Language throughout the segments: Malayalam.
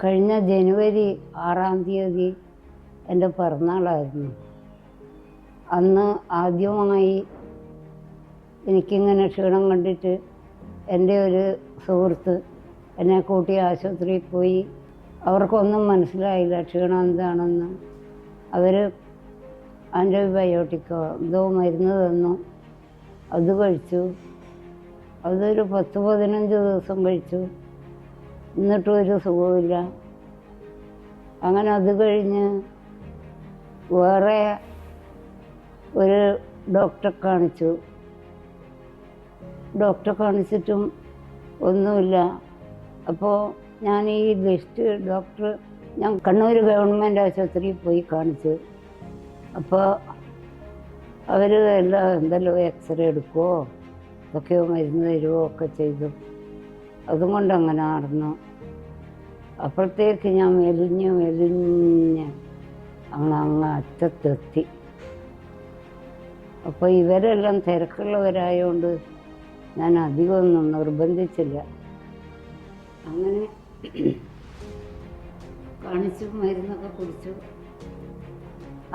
കഴിഞ്ഞ ജനുവരി 6-ാം തീയതി എൻ്റെ പിറന്നാളായിരുന്നു. അന്ന് ആദ്യമായി എനിക്കിങ്ങനെ ക്ഷീണം കണ്ടിട്ട് എൻ്റെ ഒരു സുഹൃത്ത് എന്നെ കൂട്ടി ആശുപത്രിയിൽ പോയി. അവർക്കൊന്നും മനസ്സിലായില്ല ക്ഷീണം എന്താണെന്ന്. അവർ ആൻറ്റിബയോട്ടിക്കോ എന്തോ മരുന്ന് തന്നു. അത് കഴിച്ചു. അതൊരു 10-15 ദിവസം കഴിച്ചു. എന്നിട്ടും ഒരു സുഖമില്ല. അങ്ങനെ അത് കഴിഞ്ഞ് വേറെ ഒരു ഡോക്ടറെ കാണിച്ചു. ഡോക്ടറെ കാണിച്ചിട്ടും ഒന്നുമില്ല. അപ്പോൾ ഞാൻ ഈ ബെസ്റ്റ് ഡോക്ടർ ഞാൻ കണ്ണൂർ ഗവൺമെൻറ് ആശുപത്രിയിൽ പോയി കാണിച്ചു. അപ്പോൾ അവർ എന്തെല്ലോ എക്സ്റേ എടുക്കുമോ ഇതൊക്കെയോ മരുന്ന് തരുമോ ഒക്കെ ചെയ്തു. അതുകൊണ്ട് അങ്ങനെ നടന്നു. അപ്പോഴത്തേക്ക് ഞാൻ മെലിഞ്ഞ് അങ്ങ് അറ്റത്തെത്തി. അപ്പോൾ ഇവരെല്ലാം തിരക്കുള്ളവരായതുകൊണ്ട് ഞാൻ അധികമൊന്നും നിർബന്ധിച്ചില്ല. അങ്ങനെ കാണിച്ചു, മരുന്നൊക്കെ കുടിച്ചു.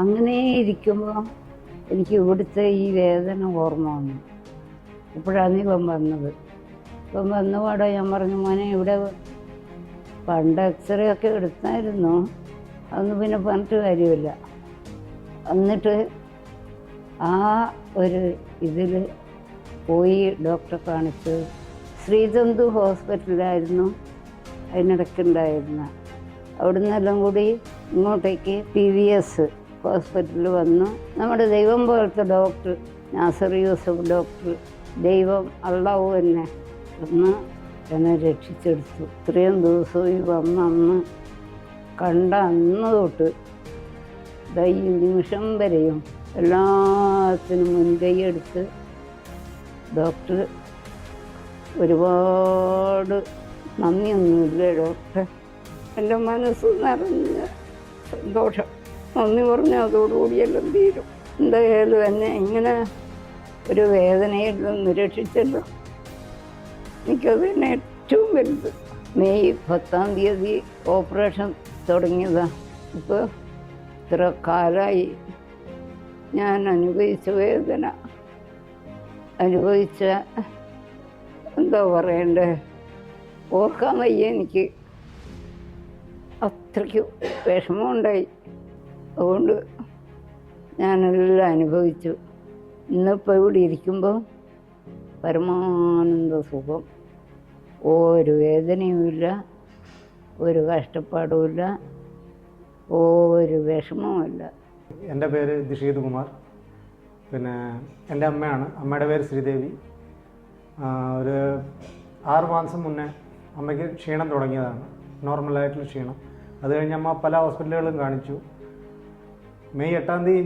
അങ്ങനെ ഇരിക്കുമ്പോൾ എനിക്ക് ഇവിടുത്തെ ഈ വേദന ഓർമ്മ വന്നു. ഇപ്പോഴാണ് ഇവൻ വന്നത്. ഇപ്പം വന്ന പാടെ ഞാൻ പറഞ്ഞു, മോനെ ഇവിടെ പണ്ട് എക്സ്റേ ഒക്കെ എടുത്തായിരുന്നു, അതൊന്നും പിന്നെ പറഞ്ഞിട്ട് കാര്യമില്ല. എന്നിട്ട് ആ ഒരു ഇതിൽ പോയി ഡോക്ടറെ കാണിച്ച് ശ്രീചന്തു ഹോസ്പിറ്റലായിരുന്നു അതിനിടയ്ക്കുണ്ടായിരുന്ന. അവിടെ നിന്നെല്ലാം കൂടി ഇങ്ങോട്ടേക്ക് PVS ഹോസ്പിറ്റലിൽ വന്നു. നമ്മുടെ ദൈവം പോലത്തെ ഡോക്ടർ നാസർ യൂസഫ് ഡോക്ടർ, ദൈവം അള്ളാഹു തന്നെ ഒന്ന് എന്നെ രക്ഷിച്ചെടുത്തു. ഇത്രയും ദിവസവും ഈ വന്ന് കണ്ട അന്ന് തൊട്ട് ഈ നിമിഷം വരെയും എല്ലാത്തിനും മുൻകൈയെടുത്ത് ഡോക്ടർ ഒരുപാട് നന്ദിയൊന്നുമില്ല ഡോക്ടറെ. എൻ്റെ മനസ്സ് നിറഞ്ഞ സന്തോഷം. നന്ദി പറഞ്ഞാൽ അതോടുകൂടി എല്ലാം തീരും. എന്തായാലും എന്നെ ഇങ്ങനെ ഒരു വേദനയിൽ നിന്ന് രക്ഷിച്ചല്ലോ, എനിക്കത് തന്നെ ഏറ്റവും വലുത്. മെയ് 10-ാം തീയതി ഓപ്പറേഷൻ തുടങ്ങിയതാണ്. ഇപ്പോൾ ഇത്ര കാലമായി ഞാൻ അനുഭവിച്ച വേദന, അനുഭവിച്ച എന്താ പറയണ്ടേ, ഓർക്കാൻ വയ്യ എനിക്ക്. അത്രയ്ക്ക് വിഷമമുണ്ടായി. അതുകൊണ്ട് ഞാനെല്ലാം അനുഭവിച്ചു. ഇന്നിപ്പോൾ ഇവിടെ ഇരിക്കുമ്പോൾ പരമാനന്ദ സുഖം. ഒരു വേദനയുമില്ല, ഒരു കഷ്ടപ്പാടുമില്ല, ഒരു വിഷമവുമില്ല. എൻ്റെ പേര് ദിഷീത് കുമാർ. പിന്നെ എൻ്റെ അമ്മയാണ്. അമ്മയുടെ പേര് ശ്രീദേവി. ഒരു 6 മാസം മുന്നേ അമ്മയ്ക്ക് ക്ഷീണം തുടങ്ങിയതാണ്, നോർമലായിട്ടുള്ള ക്ഷീണം. അത് കഴിഞ്ഞ് അമ്മ പല ഹോസ്പിറ്റലുകളും കാണിച്ചു. മെയ് 8-ാം തീയതി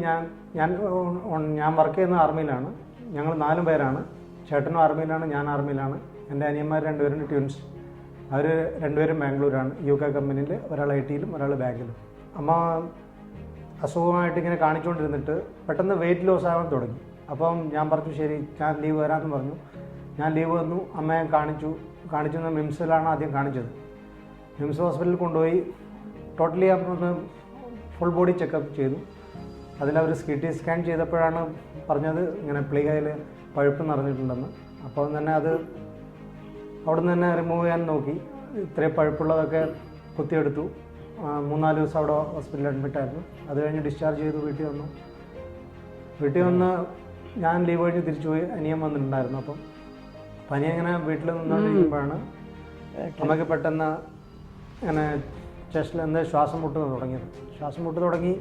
ഞാൻ വർക്ക് ചെയ്യുന്ന ആർമിയിലാണ്. ഞങ്ങൾ 4 പേരാണ്. ചേട്ടനും ആർമിയിലാണ്, ഞാൻ ആർമിയിലാണ്. എൻ്റെ അനിയന്മാർ 2 പേരുണ്ട്, ട്വിൻസ്. അവർ 2 പേരും ബാംഗ്ലൂരാണ്, UK കമ്പനിയിൽ. ഒരാൾ IT-യിലും ഒരാൾ ബാങ്കിലും. അമ്മ അസുഖമായിട്ട് ഇങ്ങനെ കാണിച്ചുകൊണ്ടിരുന്നിട്ട് പെട്ടെന്ന് വെയിറ്റ് ലോസ് ആവാൻ തുടങ്ങി. അപ്പം ഞാൻ പറഞ്ഞു ശരി ഞാൻ ലീവ് വരാമെന്ന് പറഞ്ഞു. ഞാൻ ലീവ് വന്നു. അമ്മയെ കാണിച്ചു മിംസിലാണ് ആദ്യം കാണിച്ചത്. മിംസ് ഹോസ്പിറ്റലിൽ കൊണ്ടുപോയി ടോട്ടലി ഒന്ന് ഫുൾ ബോഡി ചെക്കപ്പ് ചെയ്തു. അതിലവർ CT സ്കാൻ ചെയ്തപ്പോഴാണ് പറഞ്ഞത് ഇങ്ങനെ പ്ലീഹയിൽ പഴുപ്പ് നിറഞ്ഞിട്ടുണ്ടെന്ന്. അപ്പോൾ തന്നെ അത് അവിടെ നിന്ന് തന്നെ റിമൂവ് ചെയ്യാൻ നോക്കി. ഇത്രയും പഴുപ്പുള്ളതൊക്കെ കുത്തിയെടുത്തു. 3-4 ദിവസം അവിടെ ഹോസ്പിറ്റലിൽ അഡ്മിറ്റായിരുന്നു. അത് കഴിഞ്ഞ് ഡിസ്ചാർജ് ചെയ്തു വീട്ടിൽ വന്നു. വീട്ടിൽ വന്ന് ഞാൻ ലീവ് കഴിഞ്ഞ് തിരിച്ചു പോയി. അനിയൻ വന്നിട്ടുണ്ടായിരുന്നു. അപ്പം അനിയൻ ഇങ്ങനെ വീട്ടിൽ നിന്നുകൊണ്ടിരിക്കുമ്പോഴാണ് അമ്മയ്ക്ക് പെട്ടെന്ന് ഇങ്ങനെ ചെസ്റ്റിൽ ശ്വാസം മുട്ട് തുടങ്ങിയത്. ശ്വാസം മുട്ട് തുടങ്ങി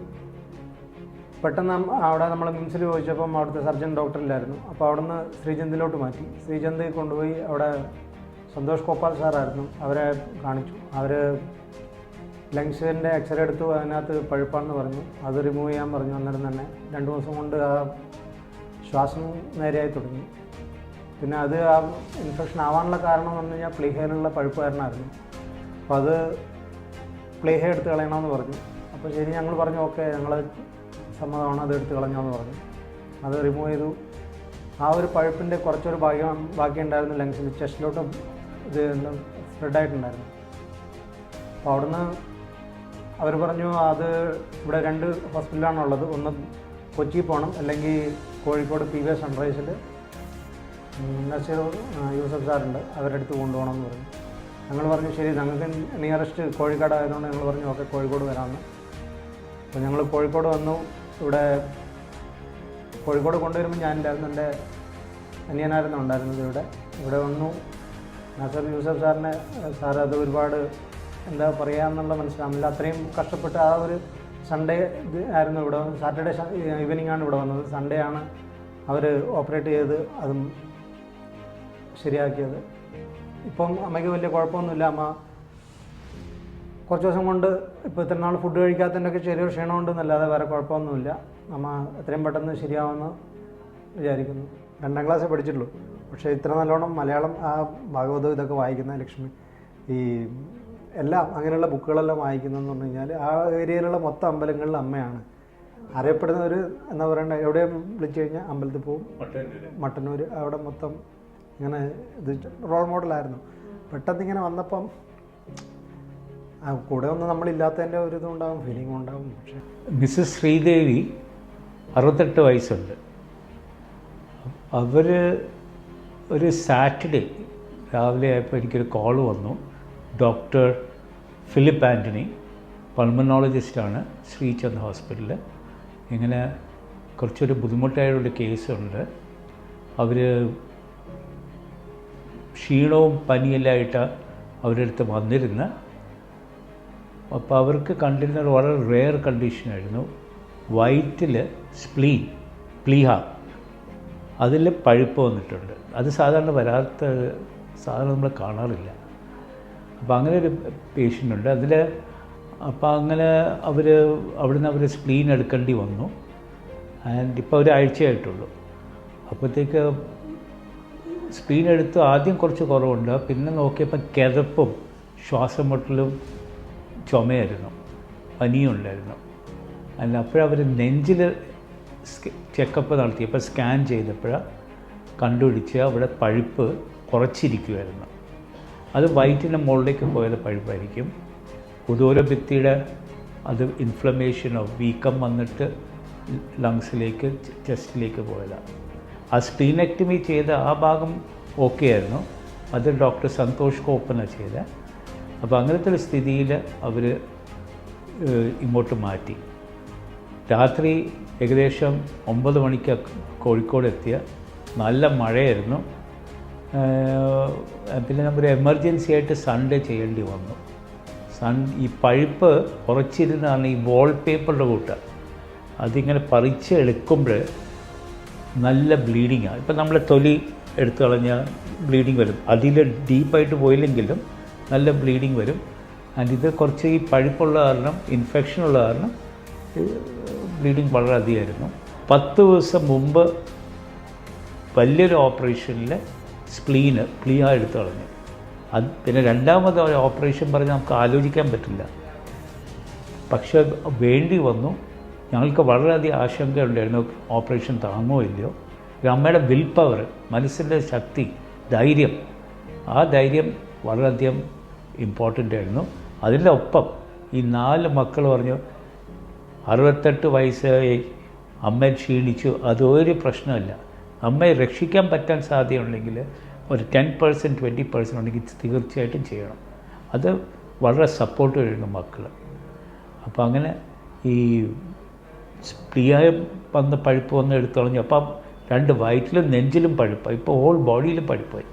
പെട്ടെന്ന് അവിടെ നമ്മൾ മിംസിൽ ചോദിച്ചപ്പം അവിടുത്തെ സർജൻ ഡോക്ടറില്ലായിരുന്നു. അപ്പോൾ അവിടെ നിന്ന് ശ്രീചന്ദിലോട്ട് മാറ്റി. ശ്രീചന്ദിൽ കൊണ്ടുപോയി അവിടെ സന്തോഷ് ഗോപാൽ സാറായിരുന്നു, അവരെ കാണിച്ചു. അവർ ലങ്സിൻ്റെ എക്സ്റേ എടുത്തു. അതിനകത്ത് പഴുപ്പാണെന്ന് പറഞ്ഞു. അത് റിമൂവ് ചെയ്യാൻ പറഞ്ഞു. അന്നേരം തന്നെ 2 ദിവസം കൊണ്ട് ആ ശ്വാസം നേരെയായി തുടങ്ങി. പിന്നെ അത് ആ ഇൻഫെക്ഷൻ ആവാനുള്ള കാരണം എന്ന് പറഞ്ഞു കഴിഞ്ഞാൽ പ്ലീഹയിലുള്ള പഴുപ്പ് കാരണമായിരുന്നു. അപ്പോൾ അത് പ്ലീഹ എടുത്ത് കളയണമെന്ന് പറഞ്ഞു. അപ്പോൾ ശരി ഞങ്ങൾ പറഞ്ഞു ഓക്കെ ഞങ്ങൾ സമ്മതമാണ്, അത് എടുത്ത് കളഞ്ഞോന്ന് പറഞ്ഞു. അത് റിമൂവ് ചെയ്തു. ആ ഒരു പഴുപ്പിൻ്റെ കുറച്ചൊരു ബാക്കി ഉണ്ടായിരുന്നു ലങ്സിൽ, ചെസ്റ്റിലോട്ടും ഇത് സ്പ്രെഡായിട്ടുണ്ടായിരുന്നു. അപ്പോൾ അവിടുന്ന് അവർ പറഞ്ഞു അത് ഇവിടെ 2 ഹോസ്പിറ്റലാണുള്ളത്, ഒന്ന് കൊച്ചി പോകണം, അല്ലെങ്കിൽ കോഴിക്കോട് PVS സൺറൈസിൽ നസീർ യൂസഫ് സാറുണ്ട്, അവരുടെ അടുത്ത് കൊണ്ടുപോകണം എന്ന് പറഞ്ഞു. ഞങ്ങൾ പറഞ്ഞു ശരി, ഞങ്ങൾക്ക് നിയറസ്റ്റ് കോഴിക്കോട് ആയതുകൊണ്ട് ഞങ്ങൾ പറഞ്ഞു ഓക്കെ കോഴിക്കോട് വരാമെന്ന്. അപ്പോൾ ഞങ്ങൾ കോഴിക്കോട് വന്നു. ഇവിടെ കോഴിക്കോട് കൊണ്ടുവരുമ്പോൾ ഞാനില്ലായിരുന്നു, എൻ്റെ അനിയനായിരുന്നു ഉണ്ടായിരുന്നത്. ഇവിടെ വന്നു. നസീർ യൂസഫ് സാർ അത് ഒരുപാട് എന്താ പറയാമെന്നുള്ള മനസ്സിലാവുന്നില്ല, അത്രയും കഷ്ടപ്പെട്ട് ആ ഒരു സൺഡേ ആയിരുന്നു ഇവിടെ, സാറ്റർഡേ ഈവനിങ് ആണ് ഇവിടെ വന്നത്. സൺഡേ ആണ് അവർ ഓപ്പറേറ്റ് ചെയ്ത് അതും ശരിയാക്കിയത്. ഇപ്പം അമ്മയ്ക്ക് വലിയ കുഴപ്പമൊന്നുമില്ല. അമ്മ കുറച്ച് ദിവസം കൊണ്ട് ഇപ്പോൾ ഇത്ര നാൾ ഫുഡ് കഴിക്കാത്തതിൻ്റെയൊക്കെ ചെറിയൊരു ക്ഷീണമുണ്ടെന്നല്ലാതെ വേറെ കുഴപ്പമൊന്നുമില്ല. അമ്മ എത്രയും പെട്ടെന്ന് ശരിയാവുമെന്ന് വിചാരിക്കുന്നു. 2ാം ക്ലാസ്സേ പഠിച്ചിട്ടുള്ളൂ, പക്ഷേ ഇത്ര നല്ലോണം മലയാളം ആ ഭാഗവതം ഇതൊക്കെ വായിക്കുന്ന ലക്ഷ്മി ഈ എല്ലാം അങ്ങനെയുള്ള ബുക്കുകളെല്ലാം വായിക്കുന്നതെന്ന് പറഞ്ഞു കഴിഞ്ഞാൽ ആ ഏരിയയിലുള്ള മൊത്തം അമ്പലങ്ങളിൽ അമ്മയാണ് അറിയപ്പെടുന്ന ഒരു എന്താ പറയണ്ട. എവിടെയും വിളിച്ചു കഴിഞ്ഞാൽ അമ്പലത്തിൽ പോവും, മട്ടന്നൂർ, അവിടെ മൊത്തം ഇങ്ങനെ ഇത് റോൾ മോഡലായിരുന്നു. പെട്ടെന്ന് ഇങ്ങനെ വന്നപ്പം കൂടെ ഒന്നും നമ്മളില്ലാത്തതിൻ്റെ ഒരു ഇതുണ്ടാകും, ഫീലിംഗ് ഉണ്ടാകും. പക്ഷേ മിസ്സസ് ശ്രീദേവി 68 വയസ്സുണ്ട്. അവർ ഒരു സാറ്റർഡേ രാവിലെ ആയപ്പോൾ എനിക്കൊരു കോൾ വന്നു. ഡോക്ടർ ഫിലിപ്പ് ആൻ്റണി, പൾമനോളജിസ്റ്റാണ്, ശ്രീചന്ദ് ഹോസ്പിറ്റലിൽ. ഇങ്ങനെ കുറച്ചൊരു ബുദ്ധിമുട്ടായൊരു കേസുണ്ട്. അവർ ക്ഷീണവും പനിയെല്ലാമായിട്ട് അവരുടെ അടുത്ത് വന്നിരുന്നു. അപ്പോൾ അവർക്ക് കണ്ടിരുന്ന വളരെ റെയർ കണ്ടീഷനായിരുന്നു. വയറ്റിൽ പ്ലീഹ, അതിൽ പഴുപ്പ് വന്നിട്ടുണ്ട്. അത് സാധാരണ നമ്മൾ കാണാറില്ല. അപ്പോൾ അങ്ങനെ ഒരു പേഷ്യൻ്റ് ഉണ്ട് അതിൽ. അപ്പോൾ അങ്ങനെ അവിടുന്ന് സ്പ്ലീൻ എടുക്കേണ്ടി വന്നു. ആൻഡ് ഇപ്പോൾ ഒരാഴ്ചയായിട്ടുള്ളൂ. അപ്പോഴത്തേക്ക് സ്പ്ലീൻ എടുത്ത് ആദ്യം കുറച്ച് കുറവുണ്ട്, പിന്നെ നോക്കിയപ്പോൾ കിതപ്പും ശ്വാസം മുട്ടലും ചുമയായിരുന്നു, പനിയും ഉണ്ടായിരുന്നു. അല്ല അപ്പോഴവർ നെഞ്ചിൽ ചെക്കപ്പ് നടത്തിയപ്പോൾ സ്കാൻ ചെയ്തപ്പോഴാണ് കണ്ടുപിടിച്ച് അവിടെ പഴുപ്പ് കുറച്ചിരിക്കുമായിരുന്നു. അത് വയറ്റിൻ്റെ മുകളിലേക്ക് പോയത് പഴുപ്പായിരിക്കും. ഉദോരഭിത്തിയുടെ അത് ഇൻഫ്ലമേഷനോ വീക്കം വന്നിട്ട് ലങ്സിലേക്ക് ചെസ്റ്റിലേക്ക് പോയതാണ്. ആ സ്പ്ലീനെക്ടമി ചെയ്ത ആ ഭാഗം ഓക്കെ ആയിരുന്നു. അത് ഡോക്ടർ സന്തോഷ് കോപ്പന ചെയ്ത. അപ്പോൾ അങ്ങനത്തെ ഒരു സ്ഥിതിയിൽ അവർ ഇങ്ങോട്ട് മാറ്റി. രാത്രി ഏകദേശം 9 മണിക്ക് കോഴിക്കോട് എത്തിയ. നല്ല മഴയായിരുന്നു. പിന്നെ നമ്മൾ എമർജൻസി ആയിട്ട് സൺഡേ ചെയ്യേണ്ടി വന്നു. ഈ പഴുപ്പ് കുറച്ചിരുന്നാണ് ഈ വാൾപേപ്പറുടെ കൂട്ട. അതിങ്ങനെ പറിച്ച് എടുക്കുമ്പോൾ നല്ല ബ്ലീഡിങ്ങാണ്. ഇപ്പം നമ്മൾ തൊലി എടുത്തു കളഞ്ഞാൽ ബ്ലീഡിങ് വരും. അതിൽ ഡീപ്പായിട്ട് പോയില്ലെങ്കിലും നല്ല ബ്ലീഡിങ് വരും. ആൻഡ് ഇത് കുറച്ച് ഈ പഴുപ്പുള്ള കാരണം, ഇൻഫെക്ഷൻ ഉള്ള കാരണം ബ്ലീഡിങ് വളരെ അധികമായിരുന്നു. 10 ദിവസം മുമ്പ് വലിയൊരു ഓപ്പറേഷനിൽ പ്ലീഹ എടുത്തു കളഞ്ഞു. അത് പിന്നെ രണ്ടാമത് ഓപ്പറേഷൻ പറഞ്ഞാൽ നമുക്ക് ആലോചിക്കാൻ പറ്റില്ല. പക്ഷെ വേണ്ടി വന്നു. ഞങ്ങൾക്ക് വളരെയധികം ആശങ്ക ഉണ്ടായിരുന്നു, ഓപ്പറേഷൻ താങ്ങോ ഇല്ലയോ. അമ്മയുടെ വിൽ പവർ, മനസ്സിൻ്റെ ശക്തി, ധൈര്യം, ആ ധൈര്യം വളരെയധികം ഇമ്പോർട്ടൻ്റ് ആയിരുന്നു. അതിൻ്റെ ഒപ്പം ഈ 4 മക്കൾ പറഞ്ഞു 68 വയസ്സായി അമ്മയെ ക്ഷീണിച്ചു, അതൊരു പ്രശ്നമല്ല. അമ്മയെ രക്ഷിക്കാൻ പറ്റാൻ സാധ്യതയുണ്ടെങ്കിൽ ഒരു 10% 20% ഉണ്ടെങ്കിൽ തീർച്ചയായിട്ടും ചെയ്യണം. അത് വളരെ സപ്പോർട്ട് ചെയ്യുന്നു മക്കൾ. അപ്പോൾ അങ്ങനെ ഈ പ്രിയായം വന്ന് പഴുപ്പ് വന്ന് എടുത്തു കളഞ്ഞു. അപ്പം 2 വയറ്റിലും നെഞ്ചിലും പഴുപ്പായി, ഇപ്പോൾ ഹോൾ ബോഡിയിലും പഴുപ്പായി.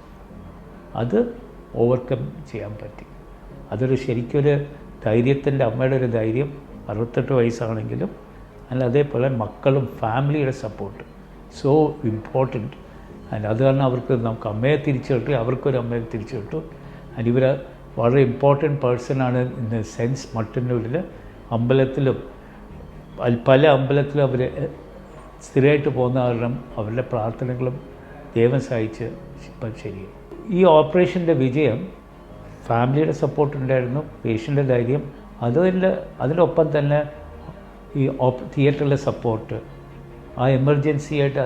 അത് ഓവർകം ചെയ്യാൻ പറ്റി. അതൊരു ശരിക്കൊരു ധൈര്യത്തിൻ്റെ, അമ്മയുടെ ഒരു ധൈര്യം. 68 വയസ്സാണെങ്കിലും അല്ല, അതേപോലെ മക്കളും ഫാമിലിയുടെ സപ്പോർട്ട് സോ ഇമ്പോർട്ടൻറ്റ്. ആൻഡ് അത് കാരണം നമുക്ക് അമ്മയെ തിരിച്ചു കിട്ടി, അവർക്കൊരു അമ്മയെ തിരിച്ചു കിട്ടും. ആൻഡ് ഇവർ വളരെ ഇമ്പോർട്ടൻറ്റ് പേഴ്സണാണ് ഇൻ ദ സെൻസ്. മട്ടന്നൂരിൽ അമ്പലത്തിലും പല അമ്പലത്തിലും അവർ സ്ഥിരമായിട്ട് പോകുന്ന കാരണം അവരുടെ പ്രാർത്ഥനകളും ദൈവം സഹായിച്ച് ഇപ്പം ശരിയായി. ഈ ഓപ്പറേഷൻ്റെ വിജയം ഫാമിലിയുടെ സപ്പോർട്ട് ഉണ്ടായിരുന്നു, പേഷ്യൻ്റെ ധൈര്യം, അതിനൊപ്പം തന്നെ ഈ തിയേറ്ററിലെ സപ്പോർട്ട്, ആ എമർജൻസി ആയിട്ട്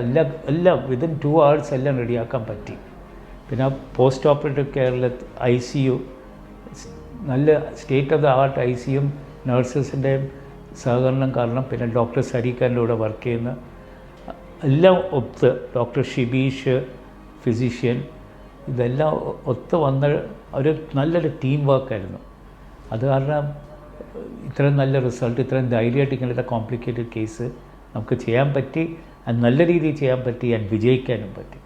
എല്ലാം വിതിൻ 2 hours എല്ലാം റെഡിയാക്കാൻ പറ്റി. പിന്നെ പോസ്റ്റ് ഓപ്പറേറ്റീവ് കെയറിൽ ICU നല്ല സ്റ്റേറ്റ് ഓഫ് ദ ആർട്ട് ICUം നഴ്സസിൻ്റെയും സഹകരണം കാരണം, പിന്നെ ഡോക്ടർ സരീഖാൻ്റെ കൂടെ വർക്ക് ചെയ്യുന്ന എല്ലാം ഒത്ത്, ഡോക്ടർ ഷിബീഷ് ഫിസിഷ്യൻ, ഇതെല്ലാം ഒത്ത് വന്ന ഒരു നല്ലൊരു ടീം വർക്കായിരുന്നു. അത് കാരണം ഇത്രയും നല്ല റിസൾട്ട്, ഇത്രയും ധൈര്യമായിട്ട് ഇങ്ങനത്തെ കോംപ്ലിക്കേറ്റഡ് കേസ് നമുക്ക് ചെയ്യാൻ പറ്റി, അത് നല്ല രീതിയിൽ ചെയ്യാൻ പറ്റി, അത് വിജയിക്കാനും പറ്റി.